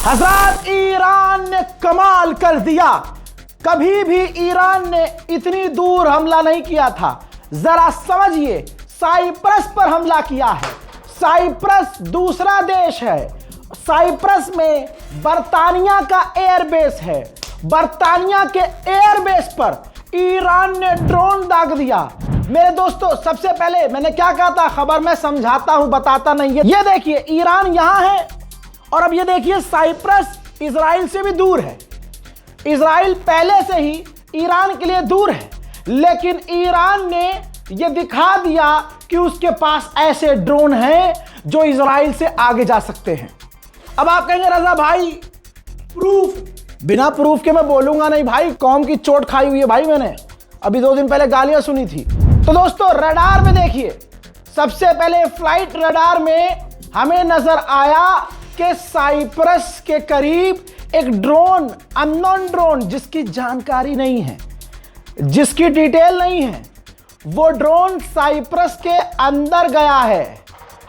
हज़रात, Iran ने कमाल कर दिया। कभी भी ईरान ने इतनी दूर हमला नहीं किया था। जरा समझिए, साइप्रस पर हमला किया है। साइप्रस दूसरा देश है। साइप्रस में बर्तानिया का एयरबेस है। बर्तानिया के एयरबेस पर ईरान ने ड्रोन दाग दिया। मेरे दोस्तों, सबसे पहले मैंने क्या कहा था, खबर में समझाता हूं, बताता नहीं है। ये देखिए, ईरान यहां है और अब ये देखिए, साइप्रस इजराइल से भी दूर है। इजराइल पहले से ही ईरान के लिए दूर है, लेकिन ईरान ने ये दिखा दिया कि उसके पास ऐसे ड्रोन हैं जो इजराइल से आगे जा सकते हैं। अब आप कहेंगे रजा भाई प्रूफ, बिना प्रूफ के मैं बोलूंगा नहीं भाई, कौम की चोट खाई हुई है भाई। मैंने अभी 2 दिन पहले गालियां सुनी थी। तो दोस्तों, रडार में देखिए, सबसे पहले फ्लाइट रडार में हमें नजर आया कि साइप्रस के करीब एक ड्रोन, अननोन ड्रोन, जिसकी जानकारी नहीं है, जिसकी डिटेल नहीं है, वो ड्रोन साइप्रस के अंदर गया है।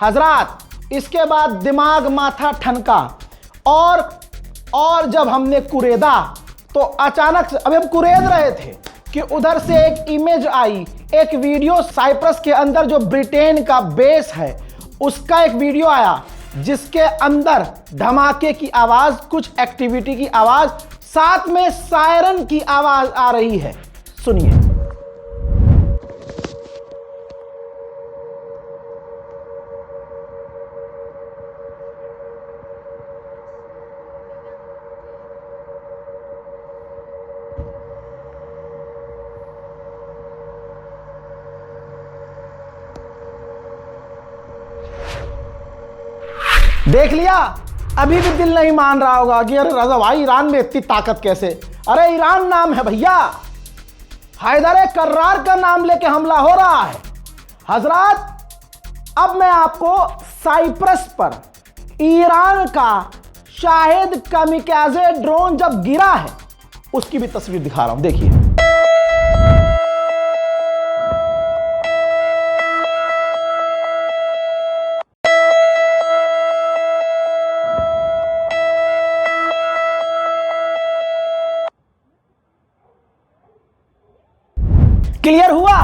हजरात, इसके बाद दिमाग माथा ठनका और जब हमने कुरेदा तो अचानक से, अभी हम कुरेद रहे थे कि उधर से एक इमेज आई, एक वीडियो। साइप्रस के अंदर जो ब्रिटेन का बेस है उसका एक वीडियो आया, जिसके अंदर धमाके की आवाज, कुछ एक्टिविटी की आवाज, साथ में सायरन की आवाज आ रही है। सुनिए। देख लिया? अभी भी दिल नहीं मान रहा होगा कि अरे रजा भाई, ईरान में इतनी ताकत कैसे? अरे ईरान नाम है भैया, हैदर कर्रार का नाम लेके हमला हो रहा है। हजरात, अब मैं आपको साइप्रस पर ईरान का शाहिद कामिकाज़े ड्रोन जब गिरा है उसकी भी तस्वीर दिखा रहा हूं, देखिए। क्लियर हुआ?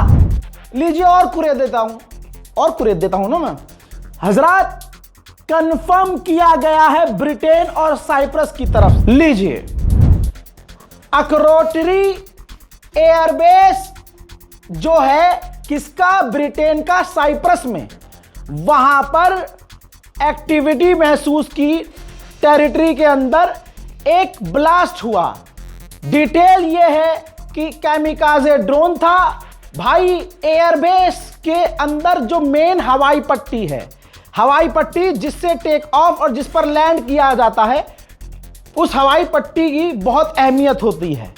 लीजिए, और कुरेद देता हूं ना मैं। हजरात, कंफर्म किया गया है ब्रिटेन और साइप्रस की तरफ। लीजिए, अकरोटरी एयरबेस जो है किसका, ब्रिटेन का, साइप्रस में, वहां पर एक्टिविटी महसूस की। टेरिटरी के अंदर एक ब्लास्ट हुआ। डिटेल यह है कि कामिकाज़े ड्रोन था भाई। एयरबेस के अंदर जो मेन हवाई पट्टी है, हवाई पट्टी जिससे टेक ऑफ और जिस पर लैंड किया जाता है, उस हवाई पट्टी की बहुत अहमियत होती है।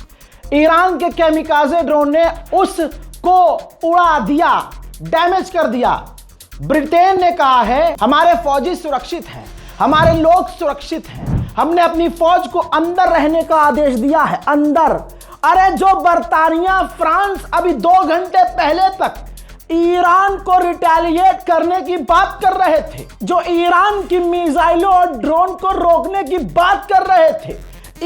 ईरान के कामिकाज़े ड्रोन ने उसको उड़ा दिया, डैमेज कर दिया। ब्रिटेन ने कहा है हमारे फौजी सुरक्षित हैं, हमारे लोग सुरक्षित हैं, हमने अपनी फौज को अंदर रहने का आदेश दिया है, अंदर। अरे जो बर्तानिया, फ्रांस अभी 2 घंटे पहले तक ईरान को रिटेलिएट करने की बात कर रहे थे, जो ईरान की मिसाइलों और ड्रोन को रोकने की बात कर रहे थे,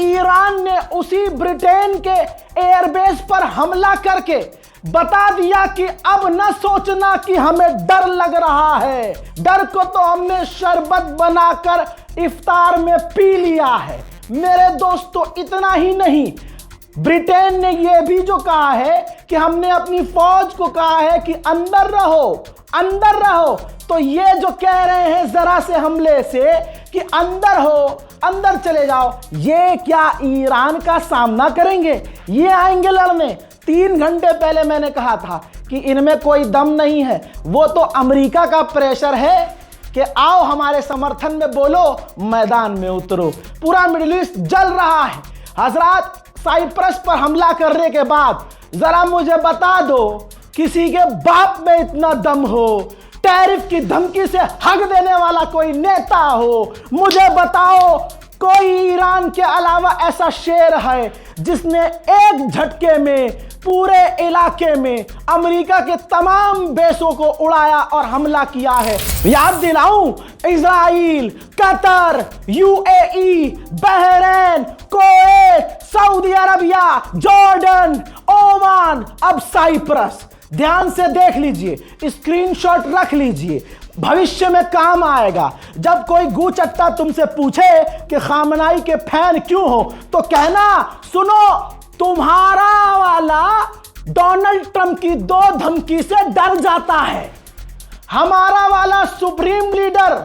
ईरान ने उसी ब्रिटेन के एयरबेस पर हमला करके बता दिया कि अब न सोचना कि हमें डर लग रहा है, डर को तो हमने शरबत बनाकर इफ्तार में पी लिया है। मेरे दोस्तों, इतना ही नहीं, ब्रिटेन ने यह भी जो कहा है कि हमने अपनी फौज को कहा है कि अंदर रहो, अंदर रहो। तो ये जो कह रहे हैं जरा से हमले से कि अंदर हो, अंदर चले जाओ, ये क्या ईरान का सामना करेंगे? ये आएंगे लड़ने। 3 घंटे पहले मैंने कहा था कि इनमें कोई दम नहीं है, वो तो अमेरिका का प्रेशर है कि आओ हमारे समर्थन में बोलो, मैदान में उतरो। पूरा मिडिल ईस्ट जल रहा है। हजरात, साइप्रस पर हमला करने के बाद जरा मुझे बता दो, किसी के बाप में इतना दम हो, टैरिफ की धमकी से हक देने वाला कोई नेता हो, मुझे बताओ। कोई ईरान के अलावा ऐसा शेर है जिसने एक झटके में पूरे इलाके में अमेरिका के तमाम बेसों को उड़ाया और हमला किया है। याद दिलाऊं, Israel, Qatar, UAE, Bahrain, Kuwait, Saudi Arabia, Jordan, Oman, अब साइप्रस। ध्यान से देख लीजिए, स्क्रीनशॉट रख लीजिए, भविष्य में काम आएगा। जब कोई गूचट्टा तुमसे पूछे कि खामनाई के फैन क्यों हो, तो कहना, सुनो, तुम्हारा वाला डोनाल्ड ट्रंप की 2 धमकी से डर जाता है, हमारा वाला सुप्रीम लीडर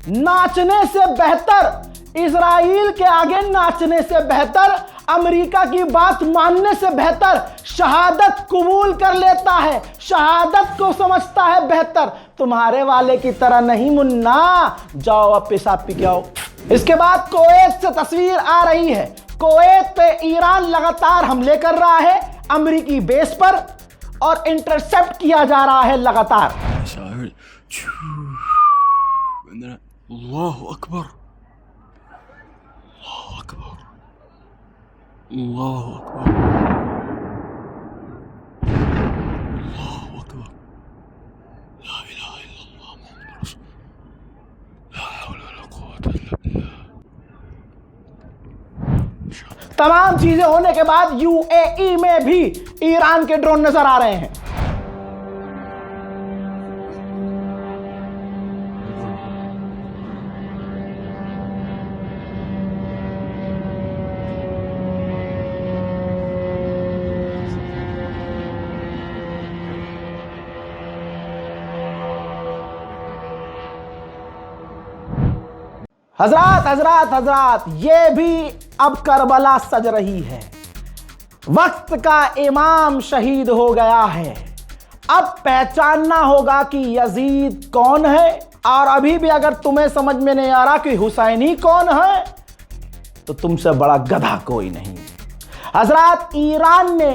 नाचने से बेहतर, इजराइल के आगे नाचने से बेहतर, अमेरिका की बात मानने से बेहतर शहादत कबूल कर लेता है, शहादत को समझता है बेहतर। तुम्हारे वाले की तरह नहीं मुन्ना, जाओ अब पेशाब पी के आओ। इसके बाद कुवैत से तस्वीर आ रही है। कुवैत पे ईरान लगातार हमले कर रहा है अमेरिकी बेस पर और इंटरसेप्ट किया जा रहा है लगातार। अल्लाहु अकबर, अल्लाहु अकबर, अल्लाहु अकबर, अल्लाहु अकबर, ला इलाहा इल्लल्लाह मुहम्मद रसूलुल्लाह, ला हौला वला कुव्वता इल्ला बिल्लाह। तमाम चीजें होने के बाद यूएई में भी ईरान के ड्रोन नजर आ रहे हैं। हजरात हजरात हजरात, ये भी अब करबला सज रही है। वक्त का इमाम शहीद हो गया है। अब पहचानना होगा कि यजीद कौन है, और अभी भी अगर तुम्हें समझ में नहीं आ रहा कि हुसैनी कौन है, तो तुमसे बड़ा गधा कोई नहीं। हजरात, ईरान ने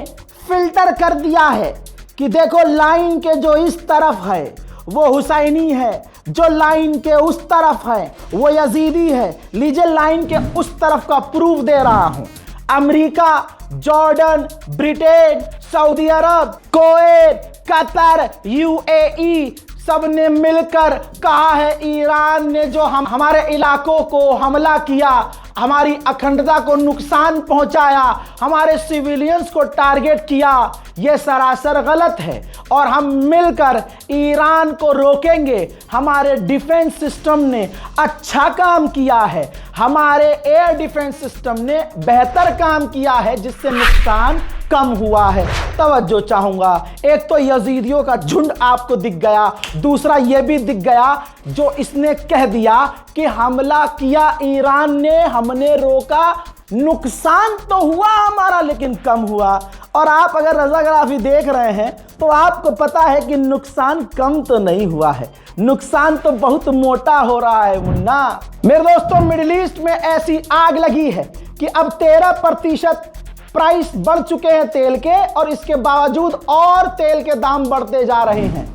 फिल्टर कर दिया है कि देखो, लाइन के जो इस तरफ है वो हुसैनी है, जो लाइन के उस तरफ है वो यजीदी है। लीजिए, लाइन के उस तरफ का प्रूफ दे रहा हूं। अमेरिका, जॉर्डन, ब्रिटेन, सऊदी अरब, कुवैत, कतर, यूएई सबने मिलकर कहा है ईरान ने जो हमारे इलाकों को हमला किया, हमारी अखंडता को नुकसान पहुंचाया, हमारे सिविलियंस को टारगेट किया, यह सरासर गलत है और हम मिलकर ईरान को रोकेंगे। हमारे डिफेंस सिस्टम ने अच्छा काम किया है, हमारे एयर डिफेंस सिस्टम ने बेहतर काम किया है, जिससे नुकसान कम हुआ है। तवज्जो चाहूंगा, एक तो यजीदियों का झुंड आपको दिख गया, दूसरा यह भी दिख गया जो इसने कह दिया कि हमला किया ईरान ने, हमने रोका, नुकसान तो हुआ हमारा लेकिन कम हुआ। और आप अगर रजाग्राफी देख रहे हैं तो आपको पता है कि नुकसान कम तो नहीं हुआ है, नुकसान तो बहुत मोटा हो रहा है मुन्ना। मेरे दोस्तों, मिडिल ईस्ट में ऐसी आग लगी है कि अब 13% प्राइस बढ़ चुके हैं तेल के, और इसके बावजूद और तेल के दाम बढ़ते जा रहे हैं।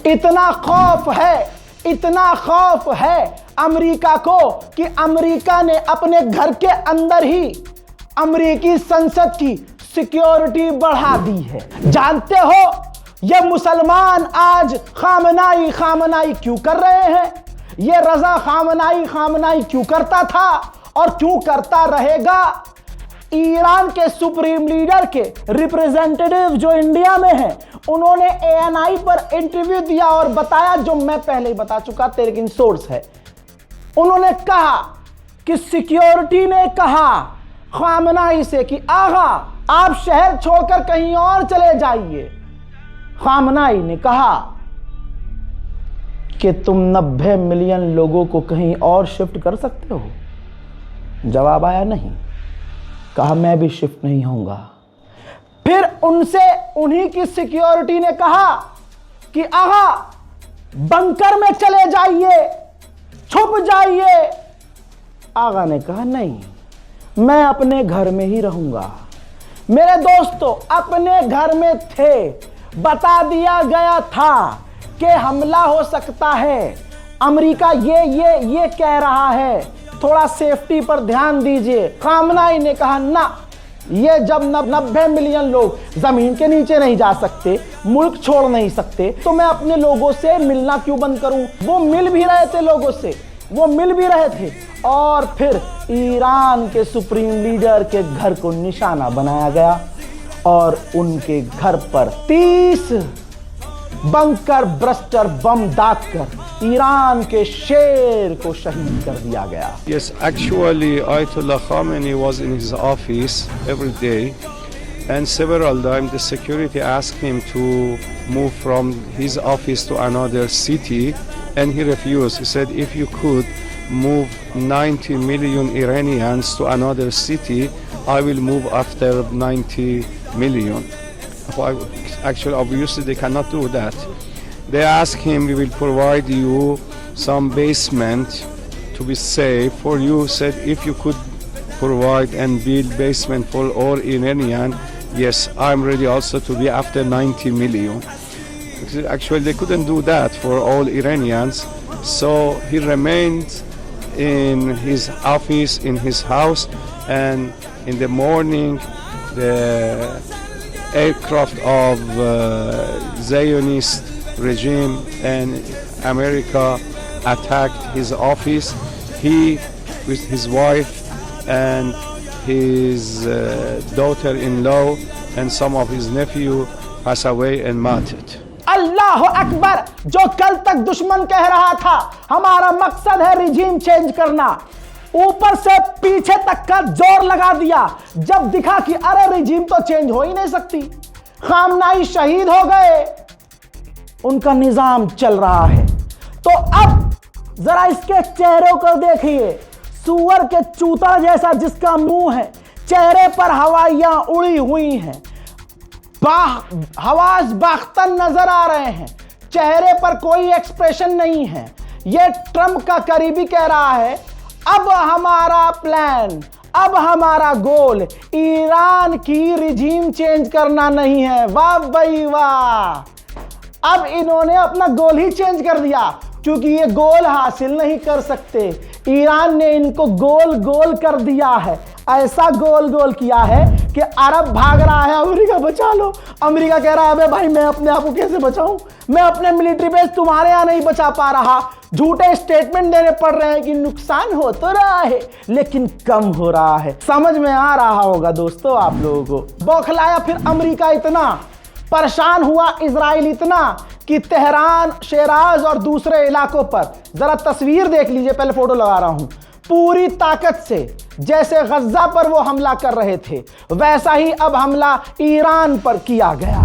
इतना खौफ है अमेरिका को कि अमेरिका ने अपने घर के अंदर ही अमेरिकी संसद की सिक्योरिटी बढ़ा दी है। जानते हो ये मुसलमान आज खामनाई क्यों कर रहे हैं? ये रजा खामनाई क्यों करता था और क्यों करता रहेगा? ईरान के सुप्रीम लीडर के रिप्रेजेंटेटिव जो इंडिया में हैं, उन्होंने ANI पर इंटरव्यू दिया और बताया, जो मैं पहले ही बता चुका, लेकिन सोर्स है। उन्होंने कहा कि सिक्योरिटी ने कहा खामनाई से कि आगा आप शहर छोड़कर कहीं और चले जाइए। खामनाई ने कहा कि तुम 90 मिलियन लोगों को कहीं और शिफ्ट कर सकते हो? जवाब आया नहीं। कहा मैं भी शिफ्ट नहीं होऊंगा। फिर उन्हीं की सिक्योरिटी ने कहा कि आगा बंकर में चले जाइए, छुप जाइए। आगा ने कहा नहीं, मैं अपने घर में ही रहूंगा। मेरे दोस्तों, अपने घर में थे, बता दिया गया था कि हमला हो सकता है। अमेरिका ये कह रहा है थोड़ा सेफ्टी पर ध्यान दीजिए। खामनाई ने कहा ना, ये जब 90 मिलियन लोग जमीन के नीचे नहीं जा सकते, मुल्क छोड़ नहीं सकते, तो मैं अपने लोगों से मिलना क्यों बंद करूं। वो मिल भी रहे थे लोगों से, वो मिल भी रहे थे। और फिर ईरान के सुप्रीम लीडर के घर को निशाना बनाया गया और उनके घर पर 30 बंकर ब्रस्टर बम दागकर ईरान के शेर को शहीद कर दिया गया। Yes, actually, Ayatollah Khamenei was in his office every day, and several times the security asked him to move from his office to another city, and he refused. He said, if you could move 90 million Iranians to another city, I will move after 90 million. Actually, obviously, they cannot do that. They asked him, we will provide you some basement to be safe for you. Said, if you could provide and build basement for all Iranian, yes, I'm ready also to be after 90 million. Actually, they couldn't do that for all Iranians. So he remained in his office, in his house, and in the morning, the aircraft of Zionist regime and America attacked his office. He, with his wife and his daughter-in-law and some of his nephew, passed away and martyred. अल्लाह अकबर। जो कल तक दुश्मन कह रहा था हमारा मकसद है रिजीम चेंज करना, ऊपर से पीछे तक का जोर लगा दिया जब दिखा कि अरे रिजीम तो चेंज हो ही नहीं सकती। खामनाई शहीद हो गए, उनका निजाम चल रहा है। तो अब जरा इसके चेहरों को देखिए, सूअर के चूता जैसा जिसका मुंह है, चेहरे पर हवाइयां उड़ी हुई हैं, हवास बाख्तन नजर आ रहे हैं, चेहरे पर कोई एक्सप्रेशन नहीं है। यह ट्रंप का करीबी कह रहा है अब हमारा प्लान, अब हमारा गोल ईरान की रिजीम चेंज करना नहीं है। वाह भाई वाह, अब इन्होंने अपना गोल ही चेंज कर दिया क्योंकि ये गोल हासिल नहीं कर सकते। ईरान ने इनको गोल गोल कर दिया है, ऐसा गोल गोल किया है कि अरब भाग रहा है अमेरिका बचा लो। अमेरिका कह रहा है अबे भाई मैं अपने आप को कैसे बचाऊं, मैं अपने मिलिट्री बेस तुम्हारे यहां नहीं बचा पा रहा। झूठे स्टेटमेंट देने पड़ रहे हैं कि नुकसान हो तो रहा है लेकिन कम हो रहा है। समझ में आ रहा होगा दोस्तों आप लोगों को। बौखलाया फिर अमेरिका इतना, परेशान हुआ इजराइल इतना कि तेहरान, शेराज और दूसरे इलाकों पर जरा तस्वीर देख लीजिए, पहले फोटो लगा रहा हूं, पूरी ताकत से जैसे गज्जा पर वो हमला कर रहे थे वैसा ही अब हमला ईरान पर किया गया।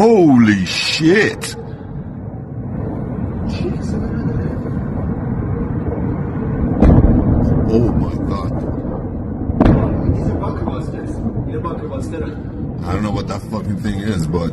Holy shit! Oh my god. These are bunker busters. You know bunker buster? I don't know what that fucking thing is, but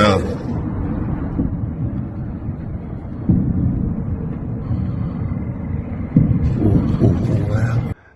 hell.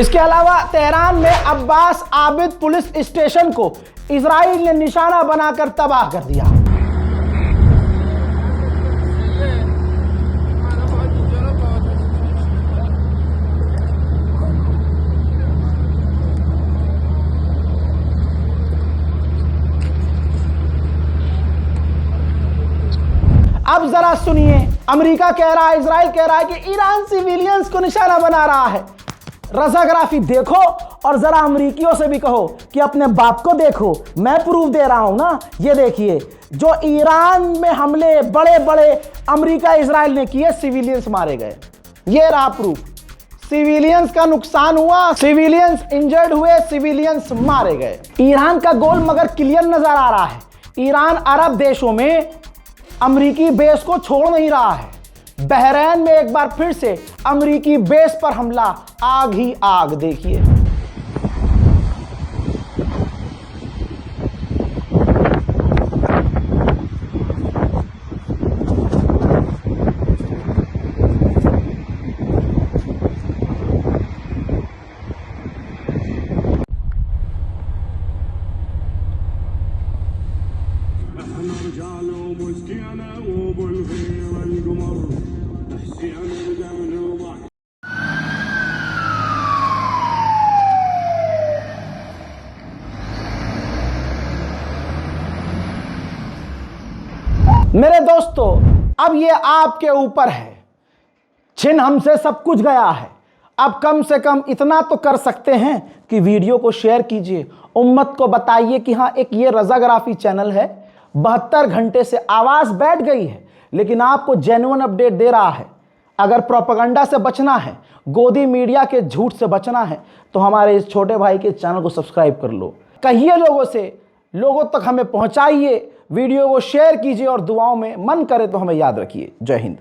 इसके अलावा तेहरान में अब्बास आबिद पुलिस स्टेशन को इजराइल ने निशाना बनाकर तबाह कर दिया। अब जरा सुनिए, अमेरिका कह रहा है, इजराइल कह रहा है कि ईरान सिविलियंस को निशाना बना रहा है। रजाग्राफी देखो और जरा अमरीकियों से भी कहो कि अपने बाप को देखो, मैं प्रूफ दे रहा हूं ना। ये देखिए जो ईरान में हमले बड़े बड़े अमेरिका इजराइल ने किए, सिविलियंस मारे गए, ये रहा प्रूफ। सिविलियंस का नुकसान हुआ, सिविलियंस इंजर्ड हुए, सिविलियंस मारे गए। ईरान का गोल मगर क्लियर नजर आ रहा है। ईरान अरब देशों में अमरीकी बेस को छोड़ नहीं रहा है। बहरैन में एक बार फिर से अमरीकी बेस पर हमला, आग ही आग। देखिए मेरे दोस्तों, अब ये आपके ऊपर है। छिन हमसे सब कुछ गया है। अब कम से कम इतना तो कर सकते हैं कि वीडियो को शेयर कीजिए, उम्मत को बताइए कि हाँ एक ये रजाग्राफी चैनल है, 72 घंटे से आवाज़ बैठ गई है लेकिन आपको जेन्युइन अपडेट दे रहा है। अगर प्रोपेगेंडा से बचना है, गोदी मीडिया के झूठ से बचना है, तो हमारे इस छोटे भाई के चैनल को सब्सक्राइब कर लो। कहिए लोगों से, लोगों तक हमें पहुंचाइए, वीडियो को शेयर कीजिए और दुआओं में मन करे तो हमें याद रखिए। जय हिंद।